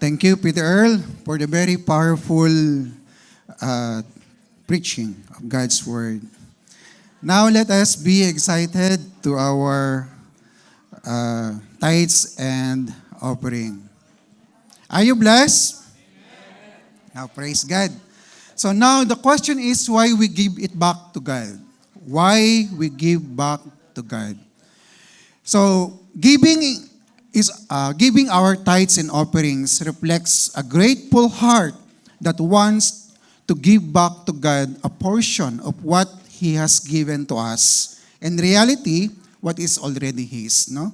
Thank you, Peter Earl, for the very powerful uh, preaching of God's Word. Now let us be excited to our tithes and offering. Are you blessed? Now, praise God. So now the question is why we give it back to God. Why we give back to God. So giving our tithes and offerings reflects a grateful heart that wants to give back to God a portion of what He has given to us. In reality, what is already His, no?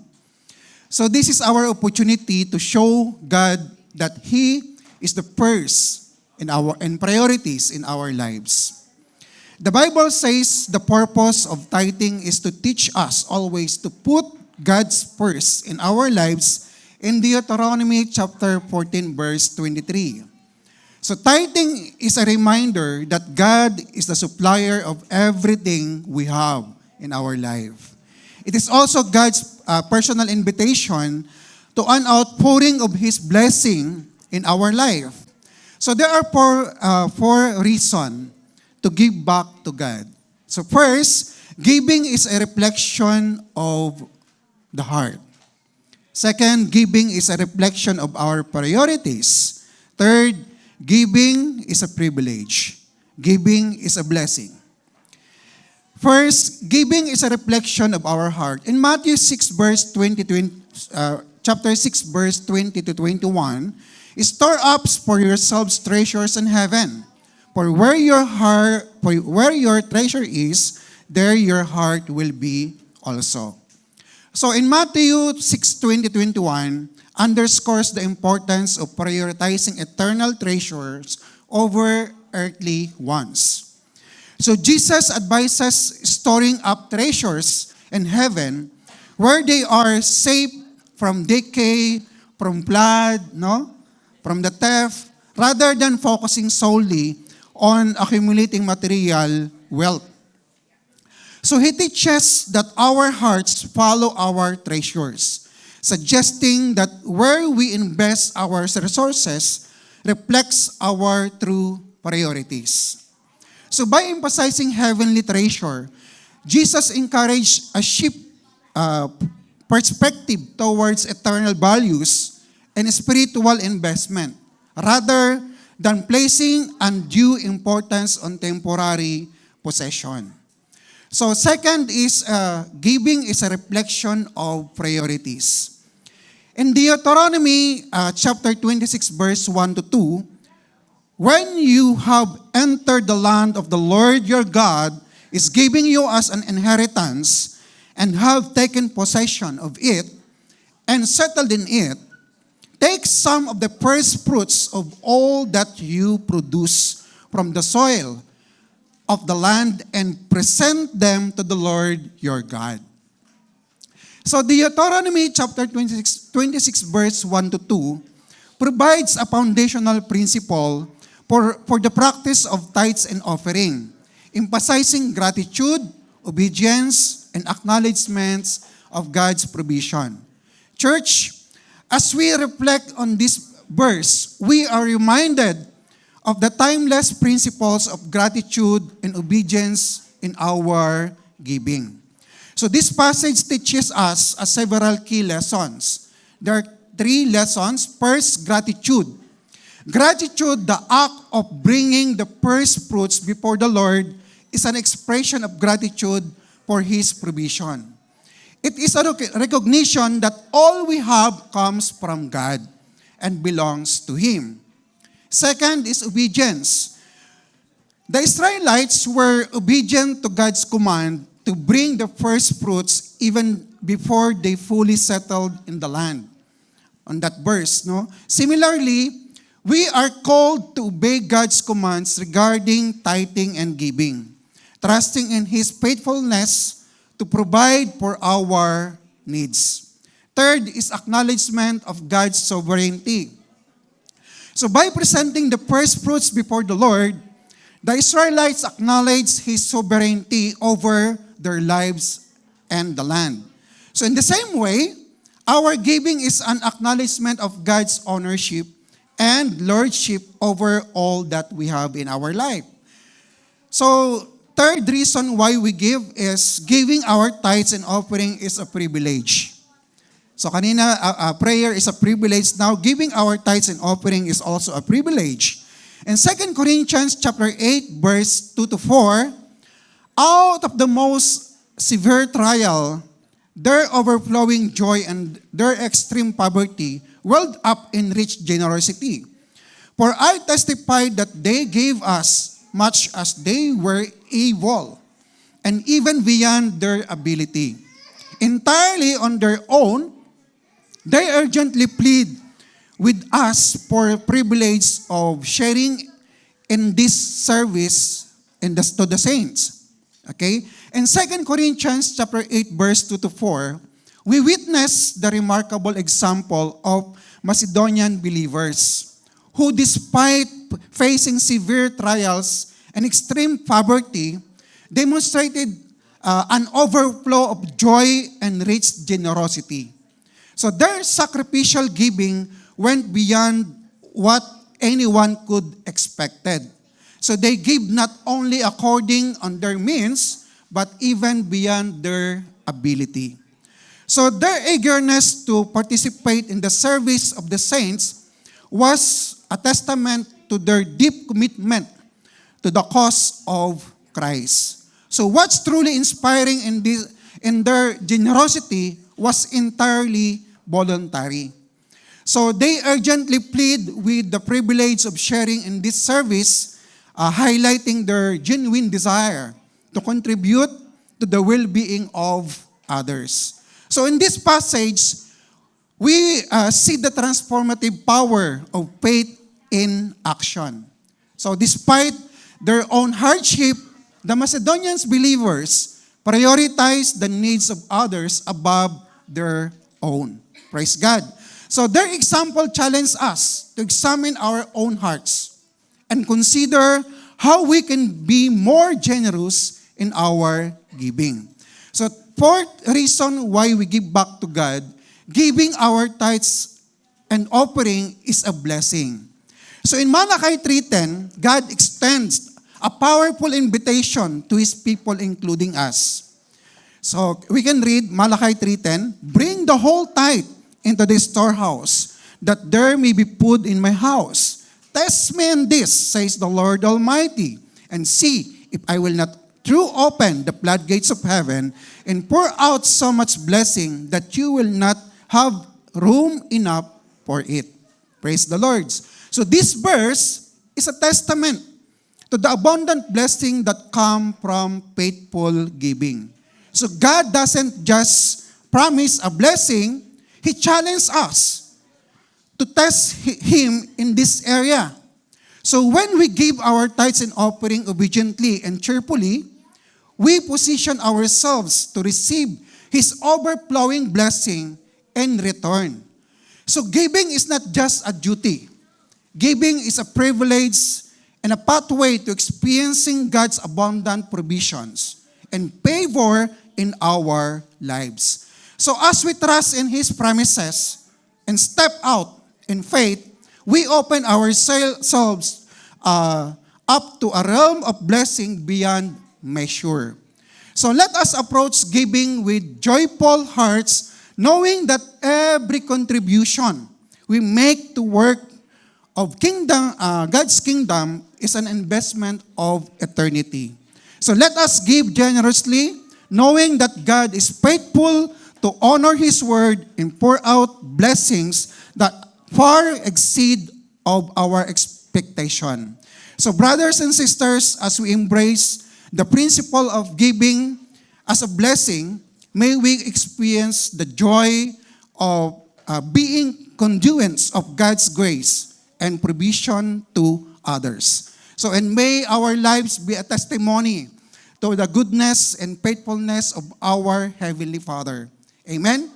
So this is our opportunity to show God that He is the first in priorities in our lives. The Bible says the purpose of tithing is to teach us always to put God's first in our lives in Deuteronomy chapter 14 verse 23. So tithing is a reminder that God is the supplier of everything we have in our life. It is also God's personal invitation to an outpouring of His blessing in our life. So there are four reasons to give back to God. So first, giving is a reflection of the heart. Second, giving is a reflection of our priorities. Third, giving is a privilege. Giving is a blessing. First, giving is a reflection of our heart. In Matthew 6 verse 20, chapter 6 verse 20 to 21, store up for yourselves treasures in heaven. For where your treasure is, there your heart will be also. So in Matthew 6:20-21 underscores the importance of prioritizing eternal treasures over earthly ones. So Jesus advises storing up treasures in heaven where they are safe from decay, from flood, from the theft, rather than focusing solely on accumulating material wealth. So he teaches that our hearts follow our treasures, suggesting that where we invest our resources reflects our true priorities. So by emphasizing heavenly treasure, Jesus encouraged a shift perspective towards eternal values and spiritual investment, rather than placing undue importance on temporary possession. So second is giving is a reflection of priorities. In Deuteronomy chapter 26 verse 1 to 2, when you have entered the land of the Lord your God is giving you as an inheritance and have taken possession of it and settled in it, take some of the first fruits of all that you produce from the soil of the land and present them to the Lord your God. So Deuteronomy chapter 26 verse 1 to 2 provides a foundational principle for the practice of tithes and offering, emphasizing gratitude, obedience, and acknowledgments of God's provision. Church, as we reflect on this verse, we are reminded of the timeless principles of gratitude and obedience in our giving. So this passage teaches us several key lessons. There are three lessons. First, gratitude. Gratitude, the act of bringing the first fruits before the Lord, is an expression of gratitude for His provision. It is a recognition that all we have comes from God and belongs to Him. Second is obedience. The Israelites were obedient to God's command to bring the first fruits even before they fully settled in the land. On that verse, Similarly, we are called to obey God's commands regarding tithing and giving, trusting in His faithfulness to provide for our needs. Third is acknowledgement of God's sovereignty. So by presenting the first fruits before the Lord, the Israelites acknowledged His sovereignty over their lives and the land. So in the same way, our giving is an acknowledgement of God's ownership and lordship over all that we have in our life. So, third reason why we give is giving our tithes and offering is a privilege. So kanina, prayer is a privilege. Now, giving our tithes and offering is also a privilege. In 2 Corinthians chapter 8, verse 2 to 4, out of the most severe trial, their overflowing joy and their extreme poverty welled up in rich generosity. For I testify that they gave us much as they were able, and even beyond their ability. Entirely on their own, they urgently plead with us for a privilege of sharing in this service to the saints. Okay? In 2 Corinthians chapter 8, verse 2 to 4, we witness the remarkable example of Macedonian believers who, despite facing severe trials and extreme poverty, demonstrated an overflow of joy and rich generosity. So their sacrificial giving went beyond what anyone could expected. So they give not only according on their means, but even beyond their ability. So their eagerness to participate in the service of the saints was a testament to their deep commitment to the cause of Christ. So what's truly inspiring in their generosity was entirely voluntary. So they urgently plead with the privilege of sharing in this service, highlighting their genuine desire to contribute to the well-being of others. So in this passage, we see the transformative power of faith in action. So despite their own hardship, the Macedonian believers prioritized the needs of others above their own. Praise God. So their example challenged us to examine our own hearts and consider how we can be more generous in our giving. So fourth reason why we give back to God, giving our tithes and offering is a blessing. So in Malachi 3:10, God extends a powerful invitation to His people, including us. So we can read Malachi 3:10, bring the whole tithe into the storehouse, that there may be food in my house. Test me in this, says the Lord Almighty, and see if I will not throw open the floodgates of heaven and pour out so much blessing that you will not have room enough for it. Praise the Lord. So this verse is a testament to the abundant blessing that come from faithful giving. So God doesn't just promise a blessing, He challenged us to test Him in this area. So when we give our tithes and offering obediently and cheerfully, we position ourselves to receive His overflowing blessing in return. So giving is not just a duty. Giving is a privilege and a pathway to experiencing God's abundant provisions and favor in our lives. So as we trust in His promises and step out in faith, we open ourselves up to a realm of blessing beyond measure. So let us approach giving with joyful hearts, knowing that every contribution we make to work of God's kingdom is an investment of eternity. So let us give generously, knowing that God is faithful to honor His word and pour out blessings that far exceed of our expectation. So brothers and sisters, as we embrace the principle of giving as a blessing, may we experience the joy of being conduits of God's grace and provision to others. So, and may our lives be a testimony to the goodness and faithfulness of our Heavenly Father. Amen?